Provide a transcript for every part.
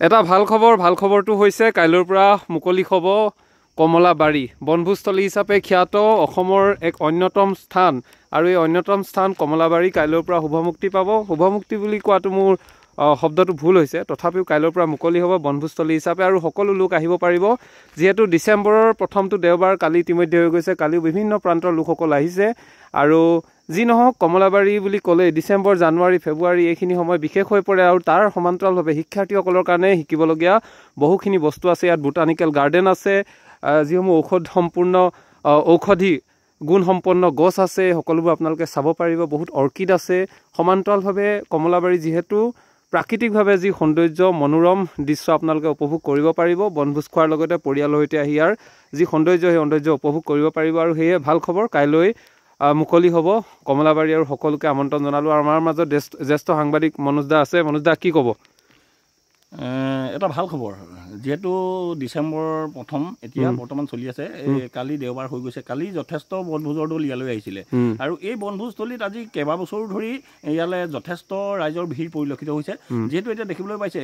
এটা ভাল খবৰটো হৈছে কাইলৈৰ পৰা মুকলি হ'ব কমলাবাৰী বনভোজস্থলী হিচাপে খ্যাত অসমৰ এক অন্যতম স্থান আৰু এই অন্যতম স্থান কমলাবাৰী কাইলৈৰ পৰা শুভমুক্তি পাব। শুভমুক্তি বুলি কোৱাটো মোৰ শব্দটো ভুল হৈছে, তথাপিও কাইলৈৰ পৰা মুকলি হ'ব বনভোজস্থলী হিচাপে আৰু সকলো লোক আহিব পাৰিব। যিহেতু ডিচেম্বৰৰ প্ৰথমটো দেওবাৰ কালি ইতিমধ্যে হৈ গৈছে, কালিও বিভিন্ন প্ৰান্তৰ লোকসকল আহিছে আৰু যি নহওক কমলাবাৰী বুলি ক'লে ডিচেম্বৰ, জানুৱাৰী, ফেব্ৰুৱাৰী এইখিনি সময় বিশেষ হৈ পৰে আৰু তাৰ সমান্তৰালভাৱে শিক্ষাৰ্থীসকলৰ কাৰণে শিকিবলগীয়া বহুখিনি বস্তু আছে। ইয়াত বোটানিকেল গাৰ্ডেন আছে, যিসমূহ ঔষধি গুণসম্পন্ন গছ আছে, সকলোবোৰ আপোনালোকে চাব পাৰিব। বহুত অৰ্কিড আছে। সমান্তৰালভাৱে কমলাবাৰী যিহেতু প্ৰাকৃতিকভাৱে যি সৌন্দৰ্য, মনোৰম দৃশ্য আপোনালোকে উপভোগ কৰিব পাৰিব। বনভোজ খোৱাৰ লগতে পৰিয়ালৰ সৈতে আহি ইয়াৰ যি সৌন্দৰ্য, সেই সৌন্দৰ্য উপভোগ কৰিব পাৰিব আৰু সেয়ে ভাল খবৰ, কাইলৈ মুকলি হ'ব কমলাবাৰী আৰু সকলোকে আমন্ত্ৰণ জনালোঁ। আৰু আমাৰ মাজত জ্যেষ্ঠ সাংবাদিক মনোজ দা আছে। মনোজ দা, কি ক'ব? এটা ভাল খবৰ, যিহেতু ডিচেম্বৰৰ প্ৰথম এতিয়া বৰ্তমান চলি আছে, কালি দেওবাৰ হৈ গৈছে। কালি যথেষ্ট বনভোজৰ দল ইয়ালৈ আহিছিলে আৰু এই বনভোজস্থলীত আজি কেইবাবছৰো ধৰি ইয়ালৈ যথেষ্ট ৰাইজৰ ভিৰ পৰিলক্ষিত হৈছে। যিহেতু এতিয়া দেখিবলৈ পাইছে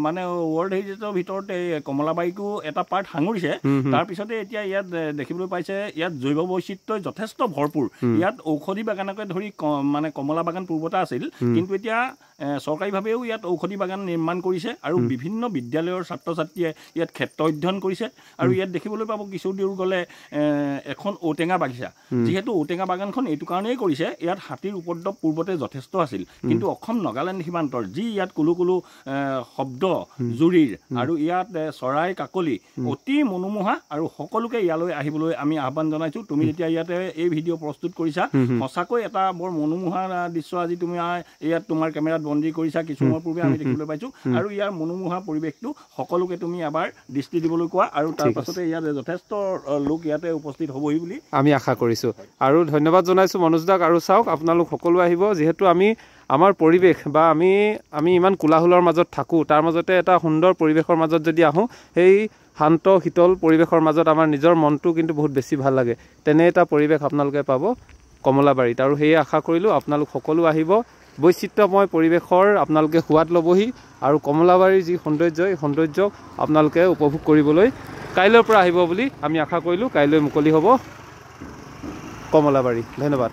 মানে ৱৰ্ল্ড হেৰিটেজৰ ভিতৰত এই কমলাবাৰীকো এটা পাৰ্ট সাঙুৰিছে। তাৰপিছতে এতিয়া ইয়াত দেখিবলৈ পাইছে ইয়াত জৈৱ বৈচিত্ৰ্যই যথেষ্ট ভৰপূৰ। ইয়াত ঔষধি বাগানকে ধৰি মানে কমলা বাগান পূৰ্বতে আছিল, কিন্তু এতিয়া চৰকাৰীভাৱেও ইয়াত ঔষধি বাগান নিৰ্মাণ কৰিছে আৰু বিভিন্ন বিদ্যালয়ৰ ছাত্ৰ ছাত্ৰীয়ে ইয়াত ক্ষেত্ৰ অধ্যয়ন কৰিছে। আৰু ইয়াত দেখিবলৈ পাব কিছু দূৰ গ'লে এখন ঔটেঙা বাগিচা। যিহেতু ঔটেঙা বাগানখন এইটো কাৰণেই কৰিছে, ইয়াত হাতীৰ উপদ্ৰৱ পূৰ্বতে যথেষ্ট আছিল, কিন্তু অসম নাগালেণ্ড সীমান্তৰ যি ইয়াত কুলু কুলু শব্দ জুৰিৰ আৰু ইয়াত চৰাই কাকলি অতি মনোমোহা আৰু সকলোকে ইয়ালৈ আহিবলৈ আমি আহ্বান জনাইছোঁ। তুমি যেতিয়া ইয়াতে এই ভিডিঅ' প্ৰস্তুত কৰিছা, সঁচাকৈ এটা বৰ মনোমোহা দৃশ্য আজি তুমি ইয়াত তোমাৰ কেমেৰাত বন্দী কৰিছা। কিছু সময় পূৰ্বে আমি দেখিবলৈ পাইছোঁ আৰু ইয়াৰ মনোমোহা পৰিৱেশটো সকলোকে তুমি এবাৰ দৃষ্টি দিবলৈ কোৱা আৰু তাৰ পাছতে ইয়াত যথেষ্ট লোক ইয়াতে উপস্থিত হ'বহি বুলি আমি আশা কৰিছোঁ আৰু ধন্যবাদ জনাইছোঁ মনোজ দাক। আৰু চাওক, আপোনালোক সকলো আহিব। যিহেতু আমাৰ পৰিৱেশ বা আমি ইমান কোলাহলৰ মাজত থাকোঁ, তাৰ মাজতে এটা সুন্দৰ পৰিৱেশৰ মাজত যদি আহোঁ, সেই শান্ত শীতল পৰিৱেশৰ মাজত আমাৰ নিজৰ মনটো কিন্তু বহুত বেছি ভাল লাগে। তেনে এটা পৰিৱেশ আপোনালোকে পাব কমলাবাৰীত আৰু সেয়ে আশা কৰিলোঁ আপোনালোক সকলো আহিব। বৈচিত্ৰ্যময় পৰিৱেশৰ আপোনালোকে সোৱাদ ল'বহি আৰু কমলাবাৰীৰ যি সৌন্দৰ্য, এই সৌন্দৰ্যক আপোনালোকে উপভোগ কৰিবলৈ কাইলৈৰ পৰা আহিব বুলি আমি আশা কৰিলোঁ। কাইলৈ মুকলি হ'ব কমলাবাৰী। ধন্যবাদ।